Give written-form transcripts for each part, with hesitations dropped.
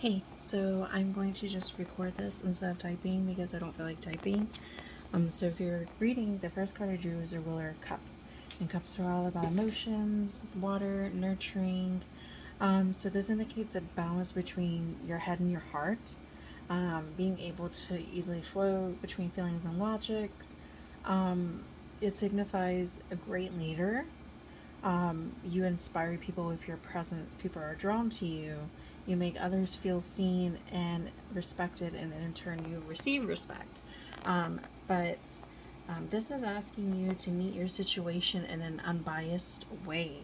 Hey, so I'm going to just record this instead of typing because I don't feel like typing. So if you're reading, the first card I drew is a Ruler of Cups. And cups are all about emotions, water, nurturing. So this indicates a balance between your head and your heart. Being able to easily flow between feelings and logics. It signifies a great leader. You inspire people with your presence. People are drawn to you. You make others feel seen and respected, and in turn, you receive respect. But this is asking you to meet your situation in an unbiased way.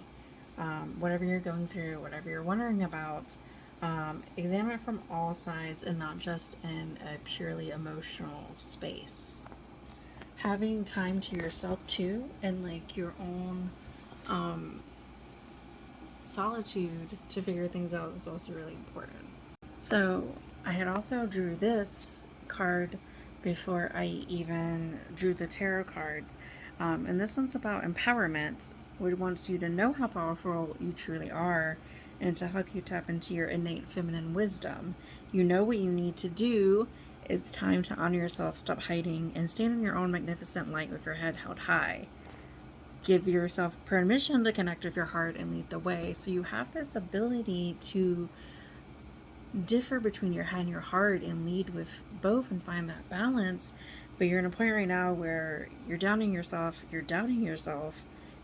Whatever you're going through, whatever you're wondering about, examine it from all sides and not just in a purely emotional space. Having time to yourself too, and like your own solitude to figure things out is also really important. So I had also drew this card before I even drew the tarot cards. And this one's about empowerment. It wants you to know how powerful you truly are and to help you tap into your innate feminine wisdom. You know what you need to do. It's time to honor yourself, stop hiding, and stand in your own magnificent light with your head held high. Give yourself permission to connect with your heart and lead the way. So you have this ability to differ between your head and your heart and lead with both and find that balance. But you're in a point right now where you're doubting yourself,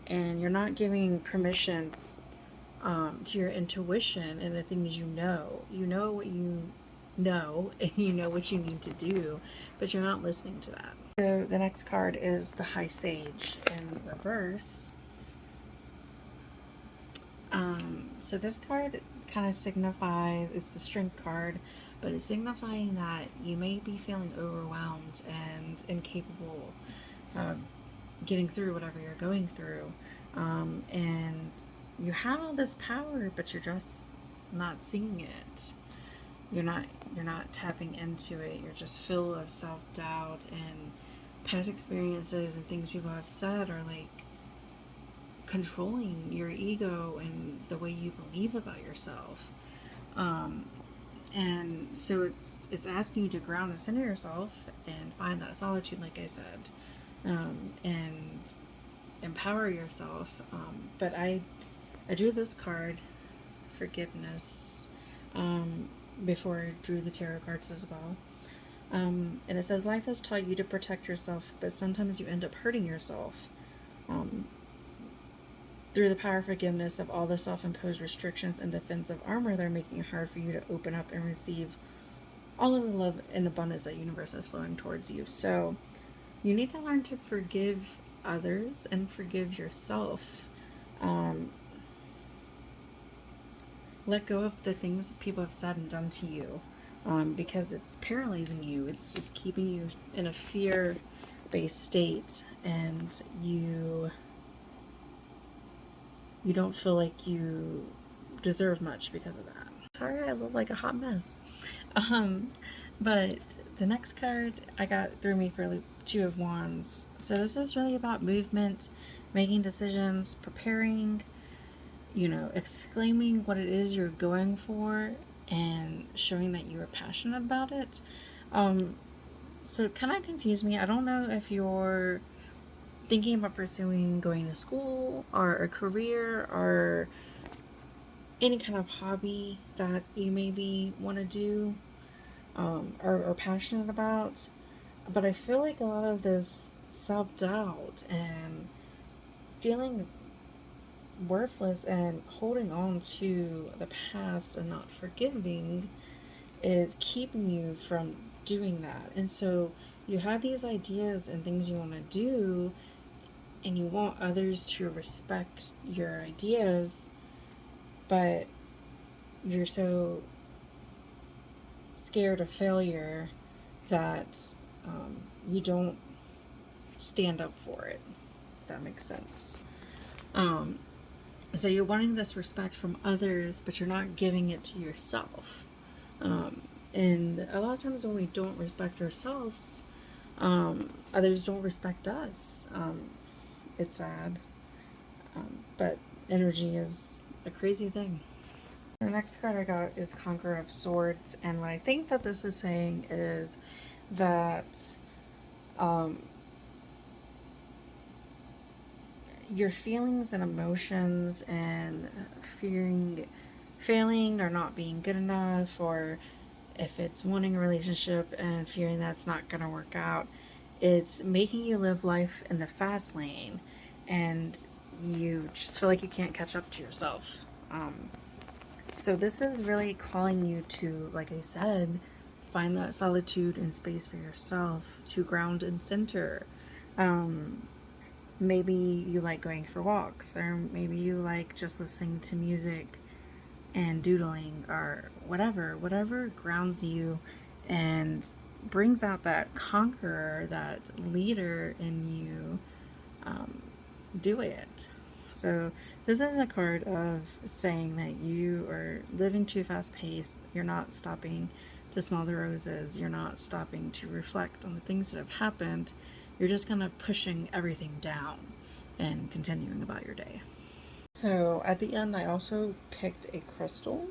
and you're not giving permission to your intuition and the things you know. You know what you know, and you know what you need to do, but you're not listening to that. So the next card is the High Sage in reverse. So this card kind of signifies, it's the Strength card, but it's signifying that you may be feeling overwhelmed and incapable of getting through whatever you're going through. And you have all this power, but you're just not seeing it. You're not you're not tapping into it. You're just full of self-doubt, and past experiences and things people have said are like controlling your ego and the way you believe about yourself. And so it's asking you to ground and center yourself and find that solitude, like I said, and empower yourself. But I drew this card, forgiveness, before I drew the tarot cards as well. And it says, life has taught you to protect yourself, but sometimes you end up hurting yourself. Through the power of forgiveness of all the self-imposed restrictions and defensive armor, they're making it hard for you to open up and receive all of the love and abundance that universe is flowing towards you. So you need to learn to forgive others and forgive yourself. Let go of the things that people have said and done to you, because it's paralyzing you. It's just keeping you in a fear-based state, and you don't feel like you deserve much because of that. Sorry, I look like a hot mess. Um, but the next card I got threw me for Two of Wands. So this is really about movement, making decisions, preparing, exclaiming what it is you're going for and showing that you are passionate about it. So it kind of confused me. I don't know if you're thinking about pursuing going to school or a career or any kind of hobby that you maybe want to do, or passionate about. But I feel like a lot of this self-doubt and feeling worthless and holding on to the past and not forgiving is keeping you from doing that. And so you have these ideas and things you want to do, and you want others to respect your ideas, but you're so scared of failure that you don't stand up for it. If that makes sense. So you're wanting this respect from others, but you're not giving it to yourself. And a lot of times when we don't respect ourselves, others don't respect us. It's sad, but energy is a crazy thing. The next card I got is Conqueror of Swords, and what I think that this is saying is that um, your feelings and emotions and failing or not being good enough, or if it's wanting a relationship and fearing that's not going to work out, it's making you live life in the fast lane and you just feel like you can't catch up to yourself. So this is really calling you to, like I said, find that solitude and space for yourself to ground and center. Um, Maybe you like going for walks, or maybe you like just listening to music and doodling, or whatever grounds you and brings out that conqueror, that leader in you. um, do it. So this is a card of saying that you are living too fast paced. You're not stopping to smell the roses. You're not stopping to reflect on the things that have happened. You're just kind of pushing everything down and continuing about your day. So at the end, I also picked a crystal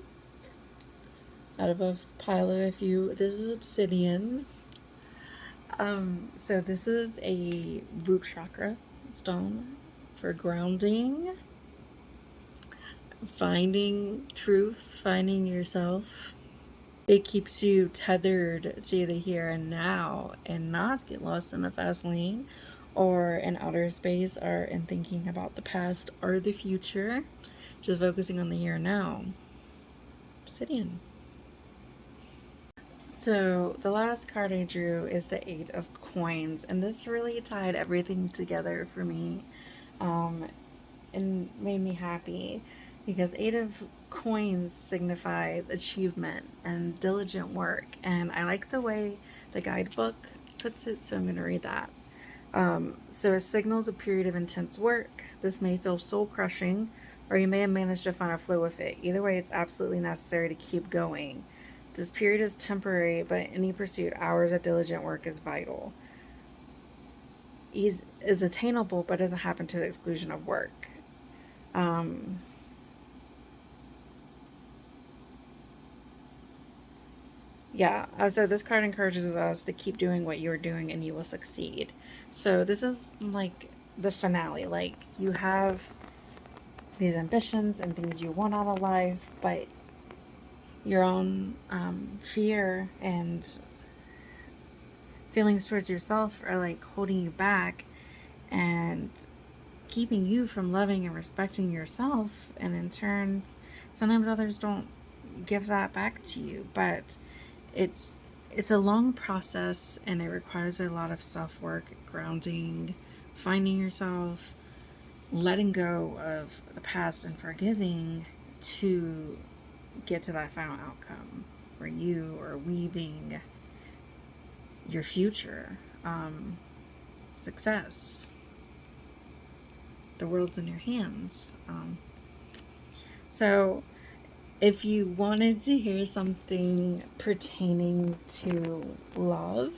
out of a pile of a few. This is obsidian. So this is a root chakra stone for grounding, finding truth, finding yourself. It keeps you tethered to the here and now and not get lost in the fast lane or in outer space or in thinking about the past or the future. Just focusing on the here and now. Obsidian. So the last card I drew is the Eight of Coins, and this really tied everything together for me, um, and made me happy because Eight of Coins signifies achievement and diligent work, and I like the way the guidebook puts it, so I'm going to read that. So it signals a period of intense work. This may feel soul crushing, or you may have managed to find a flow with it. Either way, it's absolutely necessary to keep going. This period is temporary, but in any pursuit, hours of diligent work is vital. Ease is attainable, but doesn't happen to the exclusion of work. Um, so this card encourages us to keep doing what you're doing and you will succeed. So this is like the finale. Like, you have these ambitions and things you want out of life, but your own fear and feelings towards yourself are like holding you back and keeping you from loving and respecting yourself. And in turn, sometimes others don't give that back to you, but it's a long process and it requires a lot of self-work, grounding, finding yourself, letting go of the past and forgiving to get to that final outcome where you are weaving your future, success. The world's in your hands. So if you wanted to hear something pertaining to love,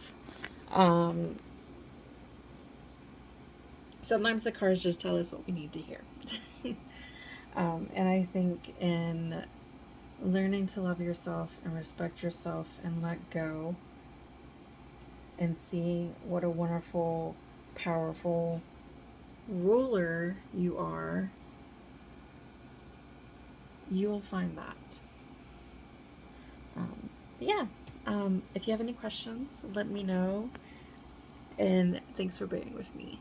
sometimes the cards just tell us what we need to hear. And I think in learning to love yourself and respect yourself and let go and see what a wonderful, powerful ruler you are, you will find that. Yeah. If you have any questions, let me know. And thanks for bearing with me.